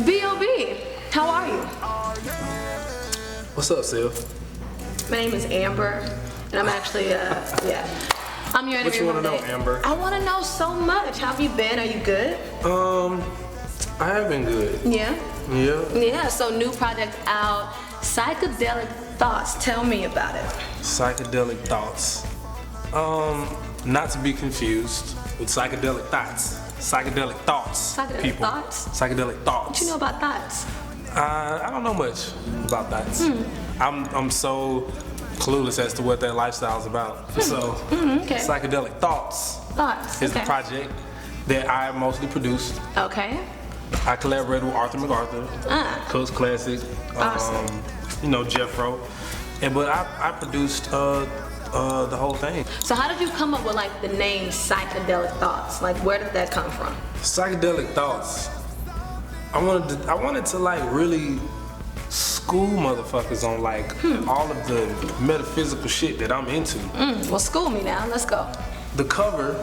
B.o.B, how are you? What's up, Sil? My name is Amber, and I'm actually, I'm your interviewer. What you want to know, today. Amber? I want to know so much. How have you been? Are you good? I have been good. Yeah? Yeah. Yeah, so new project out, Psychedelic Thoughts. Tell me about it. Psychedelic thoughts. Not to be confused with psychedelic thoughts. Psychedelic thoughts. Psychedelic people. thoughts? Psychedelic thoughts. What you know about thoughts? I don't know much about thoughts. I'm so clueless as to what that lifestyle is about. So, Okay. Psychedelic Thoughts Thoughts. is Okay. the project that I mostly produced. Okay. I collaborated with Arthur MacArthur, Coach Classic, Awesome. Jeffro, but I produced the whole thing. So how did you come up with like the name Psychedelic Thoughts? Like where did that come from? Psychedelic Thoughts. I wanted to like really school motherfuckers on like all of the metaphysical shit that I'm into. Well, school me now. Let's go. The cover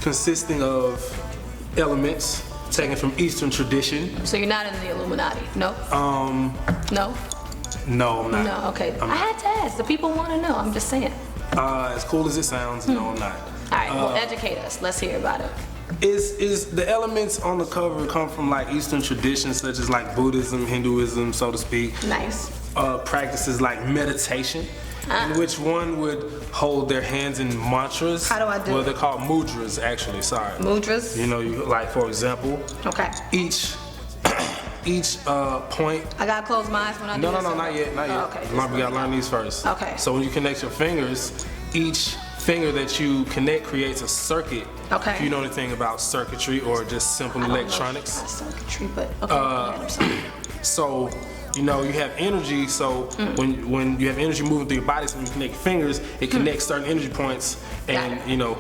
consisting of elements taken from Eastern tradition. So you're not in the Illuminati? No? No? No, I'm not. No, okay. I had to ask. The people want to know. I'm just saying. As cool as it sounds, no, I'm not. All right, well, educate us. Let's hear about it. Is the elements on the cover come from like Eastern traditions such as like Buddhism, Hinduism, so to speak. Nice. Practices like meditation, in which one would hold their hands in mantras. How do I do Well, it? they're called mudras, actually. Sorry. Mudras? You like for example, Okay. each point. I gotta close my eyes when I do No, this? not yet. Oh, okay. We gotta learn these first. Okay. So when you connect your fingers, each finger that you connect creates a circuit. Okay. If you know anything about circuitry or just simple I don't know electronics. about circuitry, but okay, go ahead, I'm sorry. So, you have energy. So when you have energy moving through your body, so when you connect your fingers, it connects certain energy points, and Got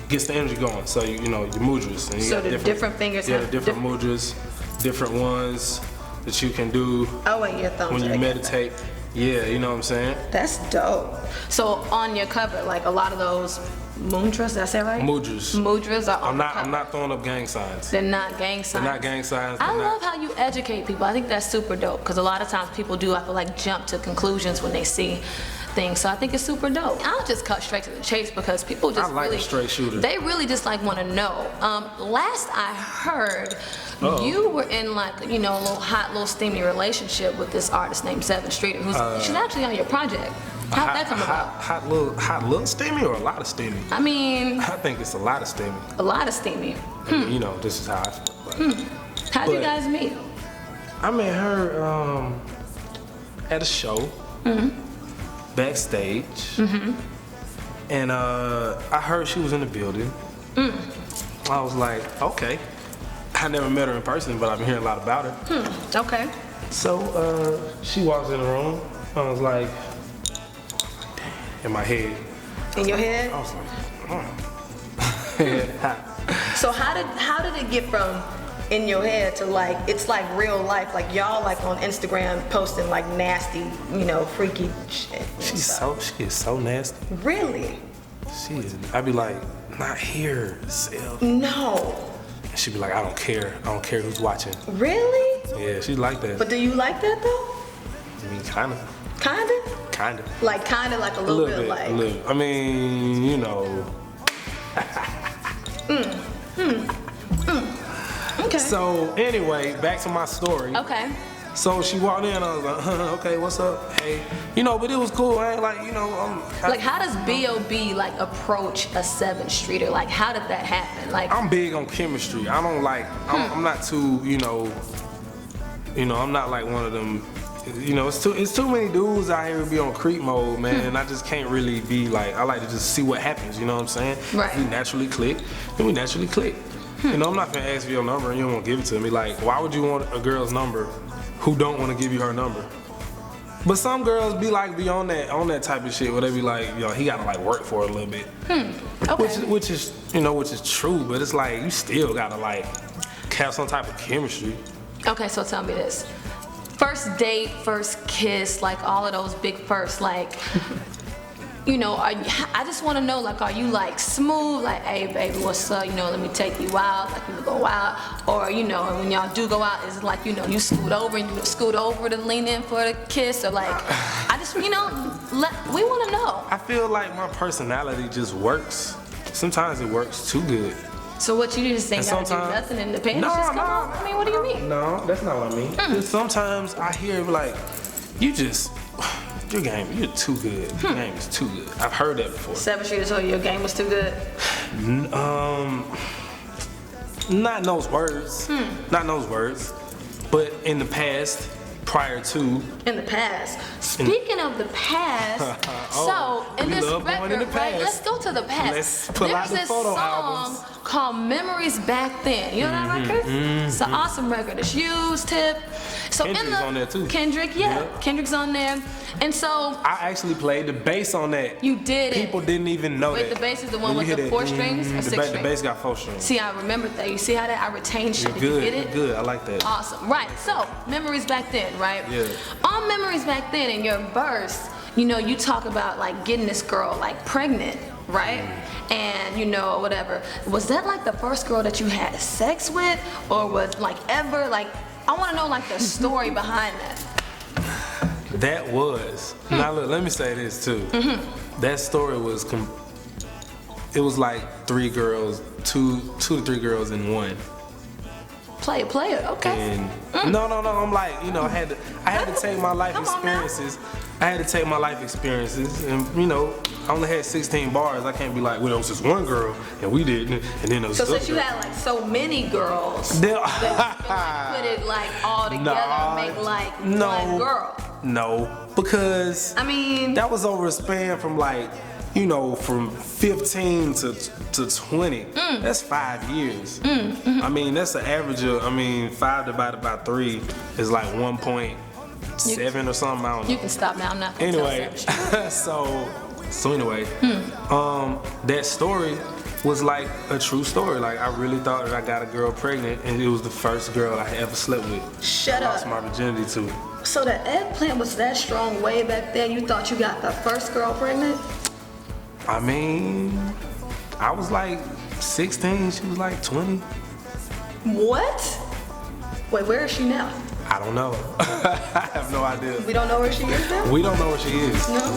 gets the energy going. So your mudras. And you So got the different fingers Yeah, have the different mudras, different ones that you can do Oh wait, your thumbs when are you together. meditate. Yeah, you know what I'm saying? That's dope. So on your cover, like a lot of those mudras, did I say it right? Mudras. Mudras are on the cover. I'm not throwing up gang signs. They're not gang signs. They're not gang signs. I they're love not- how you educate people. I think that's super dope because a lot of times people do, I feel like, jump to conclusions when they see things. So I think it's super dope. I'll just cut straight to the chase because people just I like really, a straight shooter. They really just like want to know. Last I heard, Uh-oh. you were in like, a little hot, little steamy relationship with this artist named Sevyn Streeter, she's actually on your project. How'd that come about? Hot little steamy or a lot of steamy? I mean, I think it's a lot of steamy. a lot of steamy. And, this is how I feel. How'd you But- guys meet? I met her at a show, backstage, and I heard she was in the building. I was like, okay. I never met her in person, but I've been hearing a lot about her. Okay. So she walks in the room. I was like, damn, in my head. In your head? I was like, So how did it get from in your head to like it's like real life, like y'all like on Instagram posting like nasty, freaky shit? and she stuff? is so nasty. Really? She is. I'd be like, not here, Sil. No. And she'd be like, I don't care who's watching. Really? Yeah, she's like that. But do you like that though? I mean, kinda. Kinda? Like kinda like a little bit like. A little. I mean, Okay. So anyway, back to my story. Okay. So she walked in, I was like, okay, what's up? Hey, but it was cool. I ain't like, Like how does B.o.B like approach a Sevyn Streeter? Like how did that happen? Like I'm big on chemistry. I don't like. I'm not too. I'm not like one of them. It's too many dudes out here who be on creep mode, man. And I just can't really be like. I like to just see what happens. You know what I'm saying? Right. We naturally click, then we naturally click. I'm not gonna ask for your number and you don't want to give it to me. Like, why would you want a girl's number who don't want to give you her number? But some girls be on that type of shit where they be like, he gotta like work for it a little bit. okay. Which is true, but it's like you still gotta like have some type of chemistry. Okay, so tell me this. First date, first kiss, like all of those big firsts, like you know, I just want to know, like, are you like smooth, like, hey baby, what's up? You know, let me take you out, like you go out, or you know, when y'all do go out, is it like, you know, you scoot over and you scoot over to lean in for the kiss, or like, I just, you know, we want to know. I feel like my personality just works. Sometimes it works too good. So what, you just ain't gotta do nothing in the pants? No, just come no. on? I mean, what do you mean? No, that's not what I mean. 'Cause sometimes I hear like, your game, you're too good. Your game is too good. I've heard that before. Sevyn Streeter told you your game was too good? Not in those words. Not in those words. But in the past, prior to. In the past. Speaking of the past, so in this record, right? Let's go to the past. Let's pull out the photo albums. There's this song called "Memories Back Then." You know that record? It's an awesome record. It's used, Tip. So Kendrick's on there too. Kendrick, yeah. Kendrick's on there. And so I actually played the bass on that. You did it. People didn't even know that. Wait, the bass is the one with the 4 strings or 6 strings? The bass got 4 strings. See, I remembered that. You see how that I retained shit? You're Did good. you get it? You're good. I like that. Awesome. Right. So, Memories Back Then, right? Yeah. On Memories Back Then, in your verse, you know, you talk about like getting this girl like pregnant, right? And you know, whatever. Was that like the first girl that you had sex with, or was like ever like? I want to know like the story behind that. That was. Now look, let me say this too. That story was. It was like 3 girls, two to 3 girls in one. Play it, okay. And no. I'm like, you know, I had to take my life experiences. I had to take my life experiences, and you know, I only had 16 bars. I can't be like, well, there was just one girl, and we didn't, and then there was. So since you had like so many girls, that you like, put it like all together and make like one girl. No, because I mean that was over a span from like, you know, from 15 to 20. That's 5 years. I mean, that's an average of, 5 divided by 3 is like 1.7 or something. I don't know. You can stop now. I'm not gonna anyway, so anyway, that story was like a true story. Like, I really thought that I got a girl pregnant, and it was the first girl I ever slept with. Shut I up. lost my virginity to. So the eggplant was that strong way back then? You thought you got the first girl pregnant? I mean, I was like 16, she was like 20. What? Wait, where is she now? I don't know. I have no idea. We don't know where she is now? We don't know where she is. No.